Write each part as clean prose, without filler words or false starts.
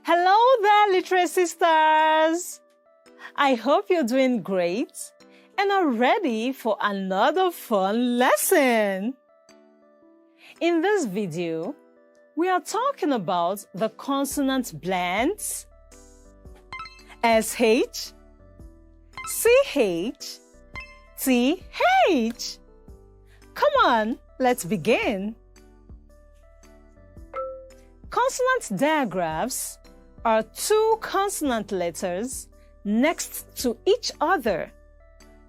Hello there, Literacy Stars! I hope you're doing great and are ready for another fun lesson. In this video, we are talking about the consonant blends SH, CH, TH. Come on, let's begin. Consonant diagraphs are two consonant letters next to each other,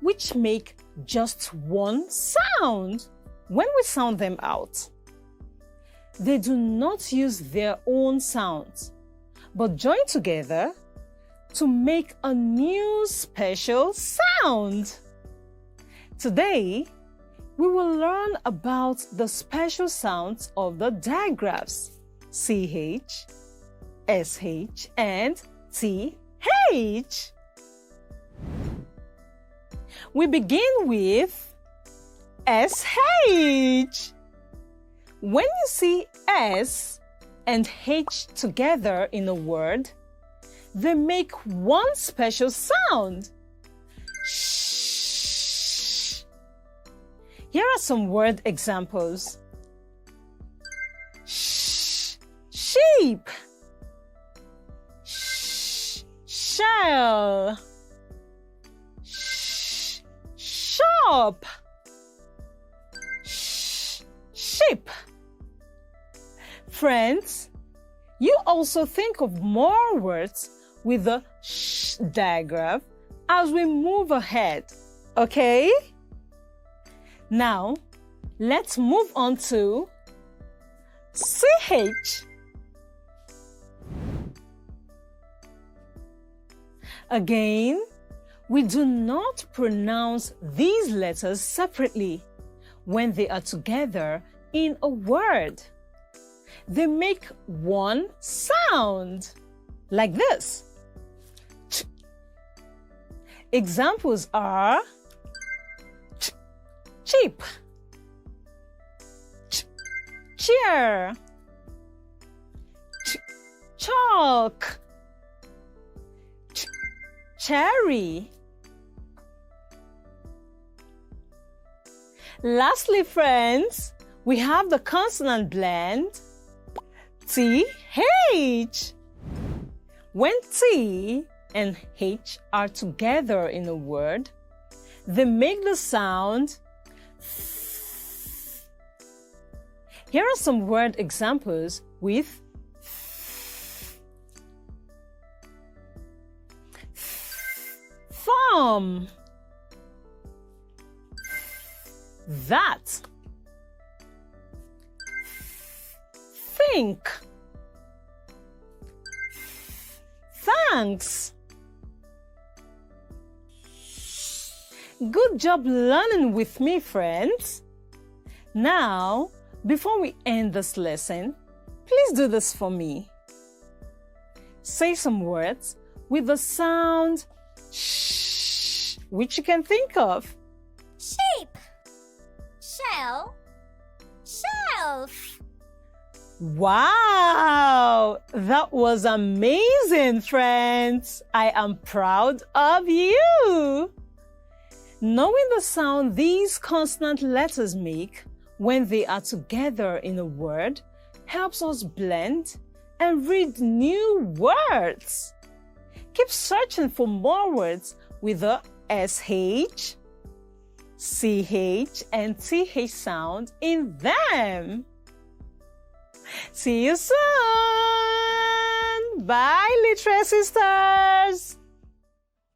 which make just one sound when we sound them out. They do not use their own sounds, but join together to make a new special sound. Today, we will learn about the special sounds of the diagraphs CH, SH, and TH. We begin with SH. When you see S and H together in a word, they make one special sound. Shh. Here are some word examples. Sheep, shell, shop, sheep. Friends, you also think of more words with the sh digraph as we move ahead, okay? Now, let's move on to CH. Again, we do not pronounce these letters separately when they are together in a word. They make one sound, like this. Ch. Examples are cheap, cheer, chalk, cherry. Lastly, friends, we have the consonant blend TH. When T and H are together in a word, they make the sound F. Here are some word examples with thumb, that, think, thanks. Good job learning with me, friends. Now, before we end this lesson, please do this for me. Say some words with the sound sh, which you can think of. Sheep, shell, shelf. Wow! That was amazing, friends! I am proud of you! Knowing the sound these consonant letters make when they are together in a word helps us blend and read new words. Keep searching for more words with the SH, CH, and TH sound in them. See you soon! Bye, Literacy Stars!